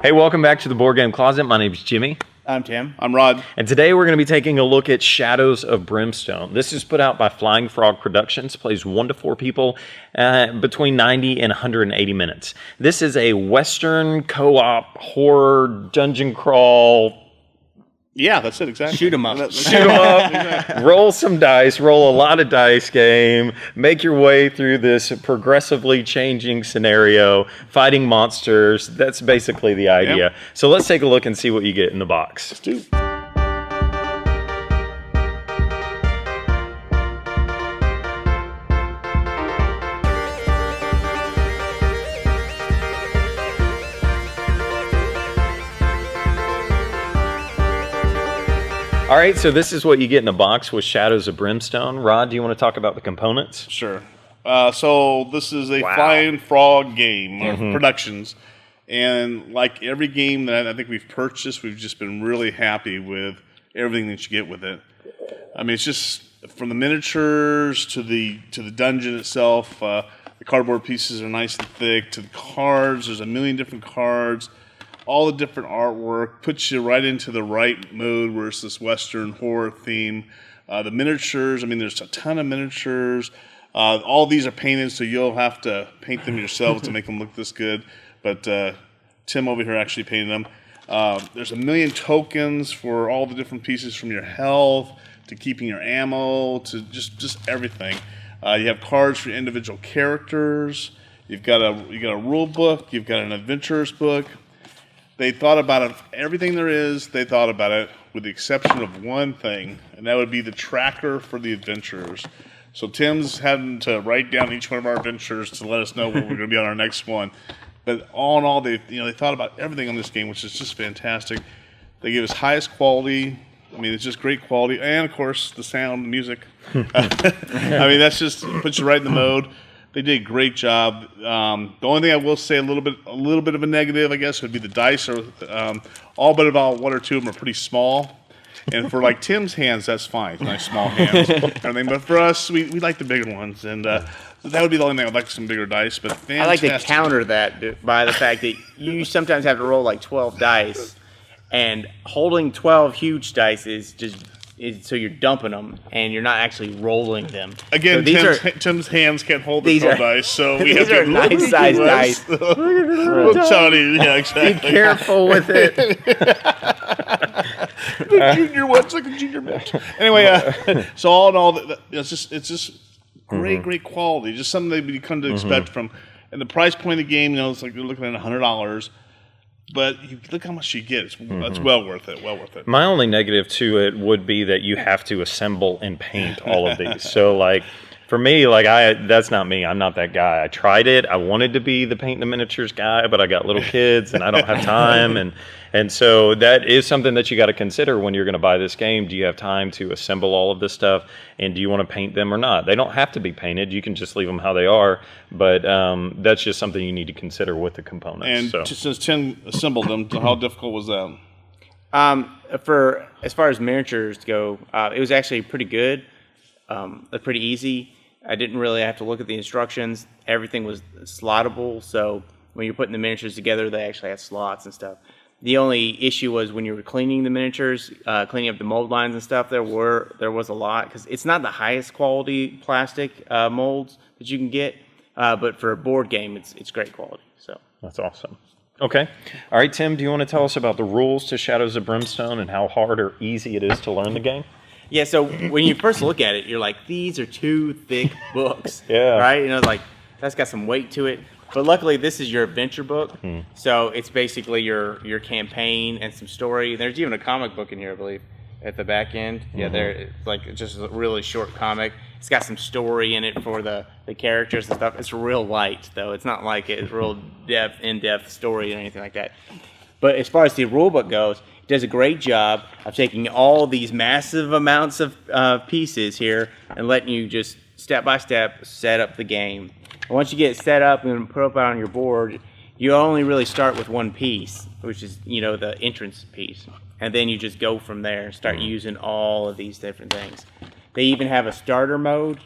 Hey, welcome back to the Board Game Closet. My name's Jimmy. I'm Tim. I'm Rod. And today we're going to be taking a look at Shadows of Brimstone. This is put out by Flying Frog Productions, plays 1 to 4 people, between 90 and 180 minutes. This is a Western co-op horror dungeon crawl. Yeah, that's it, exactly. Shoot 'em up. Shoot 'em up, exactly. Roll some dice, roll a lot of dice game, make your way through this progressively changing scenario, fighting monsters. That's basically the idea. Yep. So let's take a look and see what you get in the box. Let's do. All right, so this is what you get in a box with Shadows of Brimstone. Rod, do you want to talk about the components? Sure. So this is a Flying Frog game productions, and like every game that I think we've purchased, we've just been really happy with everything that you get with it. I mean, it's just from the miniatures to the dungeon itself. The cardboard pieces are nice and thick. To the cards, there's a million different cards. All the different artwork puts you right into the right mood where it's this Western horror theme. The miniatures, I mean, there's a ton of miniatures. All these are painted, so you'll have to paint them yourselves to make them look this good. But Tim over here actually painted them. There's a million tokens for all the different pieces, from your health to keeping your ammo to just everything. You have cards for your individual characters. You got a rule book. You've got an adventurer's book. They thought about it, everything there is, they thought about it with the exception of one thing, and that would be the tracker for the adventurers. So Tim's having to write down each one of our adventures to let us know when we're going to be on our next one. But all in all, they thought about everything on this game, which is just fantastic. They give us highest quality. I mean, it's just great quality, and of course the sound, the music. I mean, that's just puts you right in the mode. They did a great job. The only thing I will say, a little bit of a negative, I guess, would be the dice are all but about 1 or 2 of them are pretty small. And for like Tim's hands, that's fine. Nice small hands, everything. But for us, we like the bigger ones, and that would be the only thing. I'd like some bigger dice. But fantastic. I like to counter that by the fact that you sometimes have to roll like 12 dice, and holding 12 huge dice is just. So you're dumping them, and you're not actually rolling them. Again, so Tim's hands can't hold the 12 dice, so we have to nice size dice. Yeah, exactly. Be careful with it. The junior one's like a junior match. Anyway, so all in all, it's just great quality. Just something that you come to expect from. And the price point of the game, it's like you're looking at $100. But you look how much you get. It's well worth it. Well worth it. My only negative to it would be that you have to assemble and paint all of these. So, like, for me, that's not me. I'm not that guy. I tried it. I wanted to be the paint the miniatures guy, but I got little kids and I don't have time. And so that is something that you got to consider when you're going to buy this game. Do you have time to assemble all of this stuff? And do you want to paint them or not? They don't have to be painted. You can just leave them how they are. But that's just something you need to consider with the components. And since Tim assembled them, how difficult was that? For as far as miniatures go, it was actually pretty good. Pretty easy. I didn't really have to look at the instructions. Everything was slottable. So when you're putting the miniatures together, they actually had slots and stuff. The only issue was when you were cleaning the miniatures, cleaning up the mold lines and stuff. There was a lot, because it's not the highest quality plastic molds that you can get, but for a board game, it's great quality. So that's awesome. Okay, all right, Tim. Do you want to tell us about the rules to Shadows of Brimstone and how hard or easy it is to learn the game? Yeah. So when you first look at it, you're like, these are 2 thick books. Yeah. Right. Like that's got some weight to it. But luckily, this is your adventure book, so it's basically your campaign and some story. There's even a comic book in here, I believe, at the back end. Yeah, it's just a really short comic. It's got some story in it for the characters and stuff. It's real light, though. It's not like it's real in-depth story or anything like that. But as far as the rule book goes, it does a great job of taking all these massive amounts of pieces here and letting you just step by step set up the game. Once you get it set up and put up on your board, you only really start with one piece, which is, the entrance piece. And then you just go from there and start using all of these different things. They even have a starter mode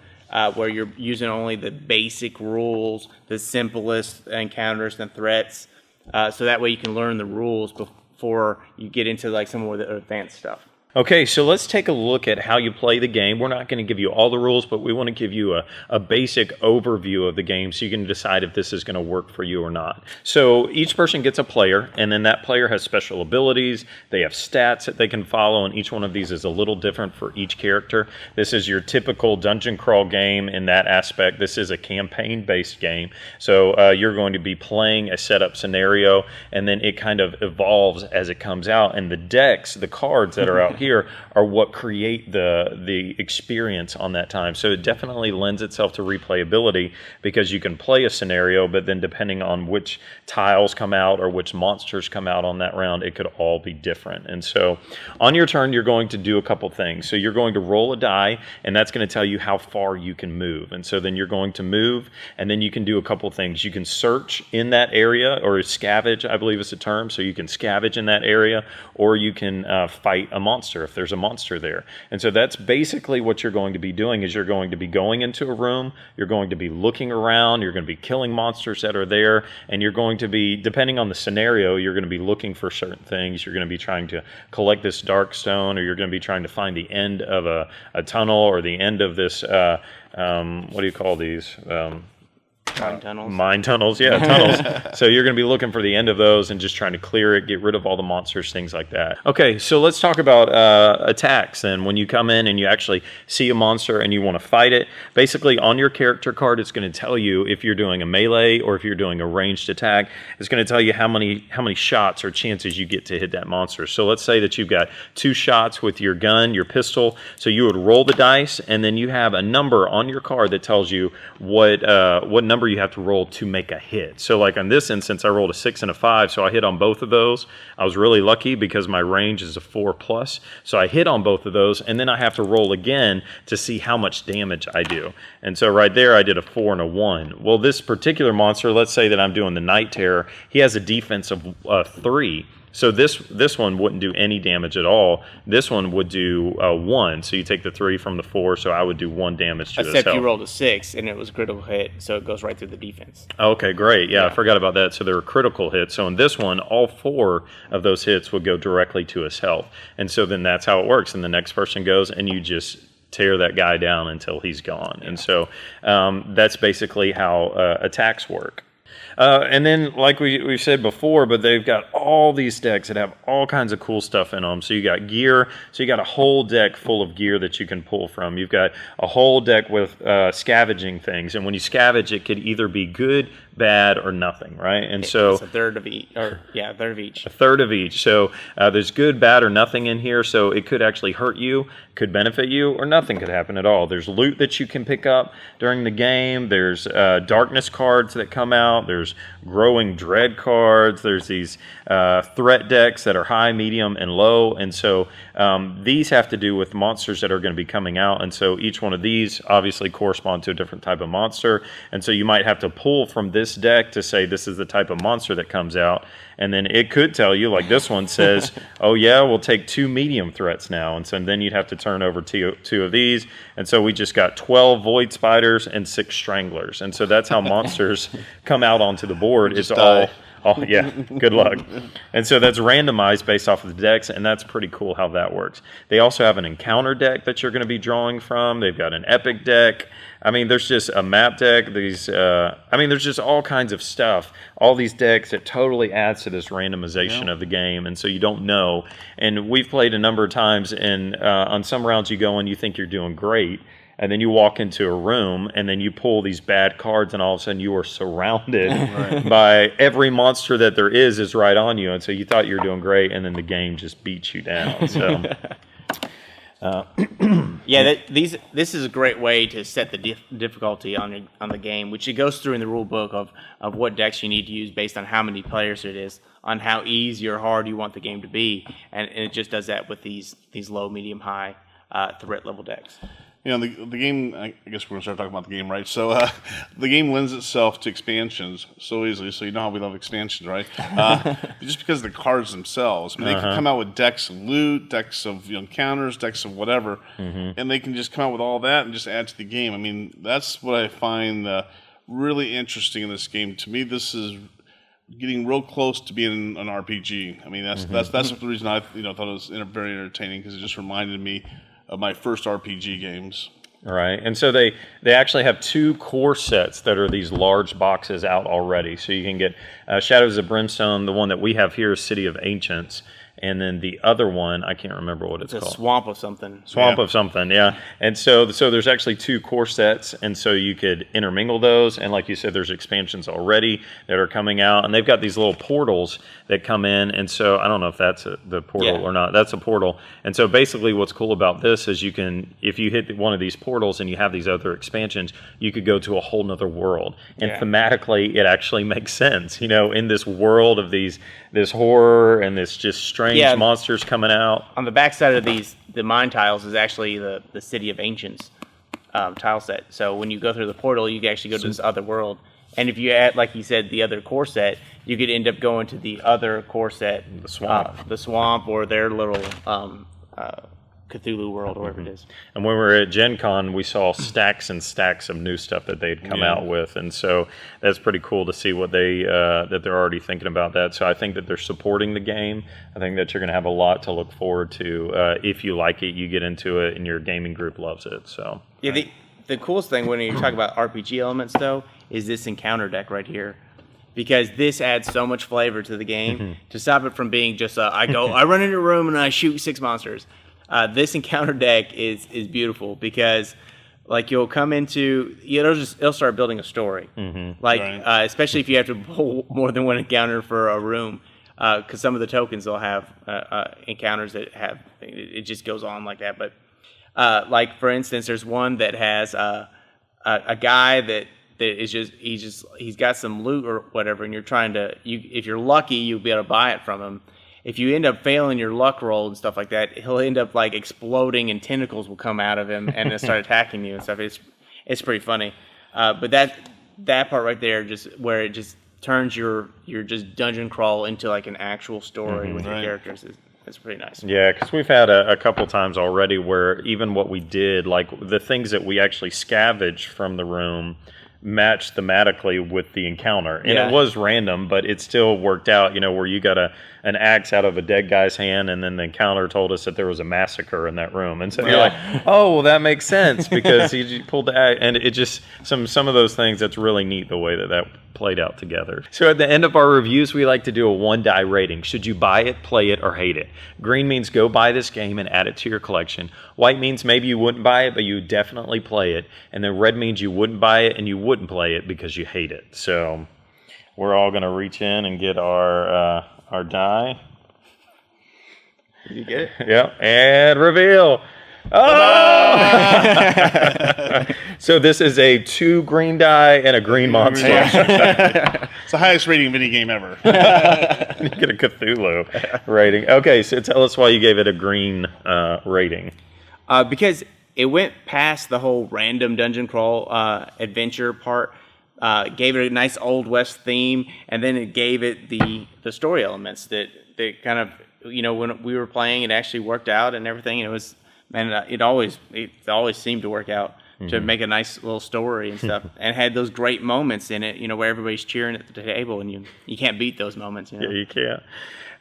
where you're using only the basic rules, the simplest encounters and threats. so that way you can learn the rules before you get into like some of the advanced stuff. Okay, so let's take a look at how you play the game. We're not going to give you all the rules, but we want to give you a basic overview of the game so you can decide if this is going to work for you or not. So each person gets a player, and then that player has special abilities. They have stats that they can follow, and each one of these is a little different for each character. This is your typical dungeon crawl game in that aspect. This is a campaign-based game. So you're going to be playing a setup scenario, and then it kind of evolves as it comes out. And the decks, the cards that are out here are what create the experience on that time. So it definitely lends itself to replayability because you can play a scenario, but then depending on which tiles come out or which monsters come out on that round, it could all be different. And so on your turn, you're going to do a couple things. So you're going to roll a die, and that's going to tell you how far you can move. And so then you're going to move, and then you can do a couple things. You can search in that area, or scavenge, I believe is the term. So you can scavenge in that area, or you can fight a monster if there's a monster there. And so that's basically what you're going to be doing is you're going to be going into a room, you're going to be looking around, you're going to be killing monsters that are there, and you're going to be, depending on the scenario, you're going to be looking for certain things. You're going to be trying to collect this dark stone, or you're going to be trying to find the end of a tunnel, or the end of this, what do you call these? Mine tunnels. Mine tunnels, yeah, tunnels. So you're going to be looking for the end of those and just trying to clear it, get rid of all the monsters, things like that. Okay, so let's talk about attacks. And when you come in and you actually see a monster and you want to fight it, basically on your character card, it's going to tell you if you're doing a melee or if you're doing a ranged attack. It's going to tell you how many shots or chances you get to hit that monster. So let's say that you've got 2 shots with your gun, your pistol. So you would roll the dice, and then you have a number on your card that tells you what number you have to roll to make a hit. So like on this instance, I rolled a 6 and a 5, so I hit on both of those. I was really lucky because my range is a 4+, so I hit on both of those, and then I have to roll again to see how much damage I do. And so right there, I did a 4 and a 1. Well, this particular monster, let's say that I'm doing the Night Terror, he has a defense of 3. So this one wouldn't do any damage at all. This one would do 1. So you take the 3 from the 4, so I would do 1 damage to his health. Except you rolled a 6, and it was a critical hit, so it goes right through the defense. Okay, great. Yeah, I forgot about that. So there were critical hits. So in this one, all 4 of those hits would go directly to his health. And so then that's how it works. And the next person goes, and you just tear that guy down until he's gone. Yeah. And so that's basically how attacks work. And then, like we've said before, but they've got all these decks that have all kinds of cool stuff in them. So you got gear. So you got a whole deck full of gear that you can pull from. You've got a whole deck with scavenging things. And when you scavenge, it could either be good, bad, or nothing, right? And so it's a third of each. A third of each. A third of each. So there's good, bad, or nothing in here. So it could actually hurt you, could benefit you, or nothing could happen at all. There's loot that you can pick up during the game. There's darkness cards that come out. There's growing dread cards. There's these threat decks that are high, medium, and low. And so these have to do with monsters that are going to be coming out. And so each one of these obviously correspond to a different type of monster. And so you might have to pull from this deck to say this is the type of monster that comes out. And then it could tell you, like this one says, oh yeah, we'll take 2 medium threats now. And so then you'd have to turn over 2 of these. And so we just got 12 void spiders and 6 stranglers. And so that's how monsters come out onto the board. It's all, yeah, good luck. And so that's randomized based off of the decks, and that's pretty cool how that works. They also have an encounter deck that you're going to be drawing from. They've got an epic deck. I mean, there's just a map deck. There's just all kinds of stuff. All these decks that totally adds to this randomization of the game, and so you don't know. And we've played a number of times, and on some rounds you go and you think you're doing great, and then you walk into a room, and then you pull these bad cards, and all of a sudden you are surrounded by every monster that there is right on you. And so you thought you were doing great, and then the game just beats you down. So, this is a great way to set the difficulty on the game, which it goes through in the rule book of what decks you need to use based on how many players it is, on how easy or hard you want the game to be, and it just does that with these low, medium, high threat level decks. You know, the game, I guess we're going to start talking about the game, right? So the game lends itself to expansions so easily. So you know how we love expansions, right? Just because of the cards themselves. I mean, they can come out with decks of loot, decks of encounters, decks of whatever, and they can just come out with all that and just add to the game. I mean, that's what I find really interesting in this game. To me, this is getting real close to being an RPG. I mean, that's the reason I thought it was very entertaining, because it just reminded me of my first RPG games. Right, and so they actually have 2 core sets that are these large boxes out already. So you can get Shadows of Brimstone. The one that we have here is City of Ancients, and then the other one, I can't remember what it's called. Swamp of something. Swamp of something, yeah. And so there's actually 2 core sets, and so you could intermingle those. And like you said, there's expansions already that are coming out, and they've got these little portals that come in. And so I don't know if that's the portal or not. That's a portal. And so basically, what's cool about this is you can, if you hit one of these portals and you have these other expansions, you could go to a whole nother world. And thematically, it actually makes sense. In this world of this horror and this just strange monsters coming out. On the backside of the mine tiles is actually the City of Ancients tile set. So when you go through the portal, you can actually go to this other world. And if you add, like you said, the other core set, you could end up going to the other core set, the swamp, or their little Cthulhu world, or whatever it is. And when we were at Gen Con, we saw stacks and stacks of new stuff that they'd come out with, and so that's pretty cool to see what that they're already thinking about that. So I think that they're supporting the game. I think that you're going to have a lot to look forward to. If you like it, you get into it, and your gaming group loves it. So the coolest thing when you talk about RPG elements, though, is this encounter deck right here. Because this adds so much flavor to the game to stop it from being just I run into a room and I shoot 6 monsters. This encounter deck is beautiful because, like, you'll come into it'll start building a story, especially if you have to pull more than one encounter for a room, because some of the tokens will have encounters that have it just goes on like that. But like, for instance, there's one that has a guy that is he's got some loot or whatever, and you're trying to if you're lucky, you'll be able to buy it from him. If you end up failing your luck roll and stuff like that, he'll end up like exploding, and tentacles will come out of him and then start attacking you and stuff. It's pretty funny, but that part right there, just where it just turns your just dungeon crawl into like an actual story with your characters, is pretty nice. Yeah, because we've had a couple times already where even what we did, like the things that we actually scavenged from the room, matched thematically with the encounter, and it was random, but it still worked out. Where you got an axe out of a dead guy's hand, and then the encounter told us that there was a massacre in that room, and so you're like, oh, well, that makes sense because he pulled the axe, and it just some of those things. That's really neat the way that played out together. So at the end of our reviews, we like to do a 1-die rating. Should you buy it, play it, or hate it? Green means go buy this game and add it to your collection. White means maybe you wouldn't buy it, but you would definitely play it. And then red means you wouldn't buy it and you wouldn't play it because you hate it. So we're all going to reach in and get our die. Did you get it? Yep. And reveal. Oh! So this is a 2 green die and a green monster. It's the highest rating video game ever. You get a Cthulhu rating. Okay, so tell us why you gave it a green rating. Because it went past the whole random dungeon crawl adventure part. Gave it a nice Old West theme, and then it gave it the story elements that kind of, when we were playing, it actually worked out and everything. And it was, it always seemed to work out to make a nice little story and stuff, and had those great moments in it, where everybody's cheering at the table, and you can't beat those moments. Yeah, you can't.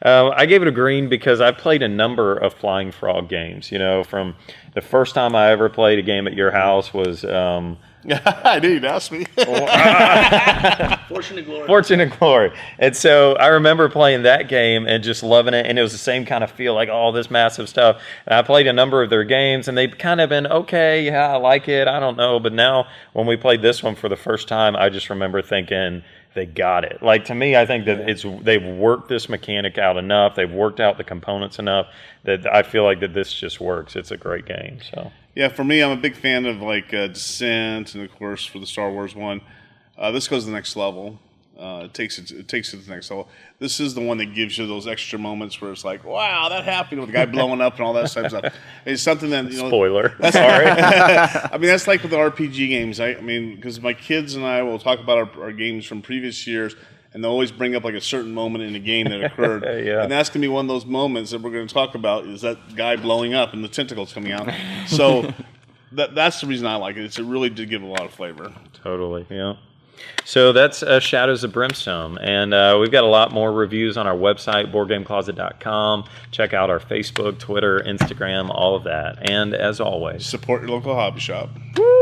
I gave it a green because I've played a number of Flying Frog games. From the first time I ever played a game at your house was. I knew you'd ask me. Fortune and Glory. Fortune and Glory. And so I remember playing that game and just loving it. And it was the same kind of feel, like all this massive stuff. And I played a number of their games, and they've kind of been, okay, yeah, I like it. I don't know. But now when we played this one for the first time, I just remember thinking, they got it. Like, to me, I think that they've worked this mechanic out enough. They've worked out the components enough that I feel like that this just works. It's a great game. So. Yeah, for me, I'm a big fan of Descent, and of course for the Star Wars one, this goes to the next level. It takes it to the next level. This is the one that gives you those extra moments where it's like, wow, that happened with the guy blowing up and all that type of stuff. It's something that spoiler. Sorry. I mean, that's like with the RPG games. I mean, because my kids and I will talk about our games from previous years. And they'll always bring up like a certain moment in the game that occurred. And that's going to be one of those moments that we're going to talk about, is that guy blowing up and the tentacles coming out. So that's the reason I like it. It really did give a lot of flavor. Totally, yeah. So that's Shadows of Brimstone. And we've got a lot more reviews on our website, boardgamecloset.com. Check out our Facebook, Twitter, Instagram, all of that. And as always, Support your local hobby shop. woo!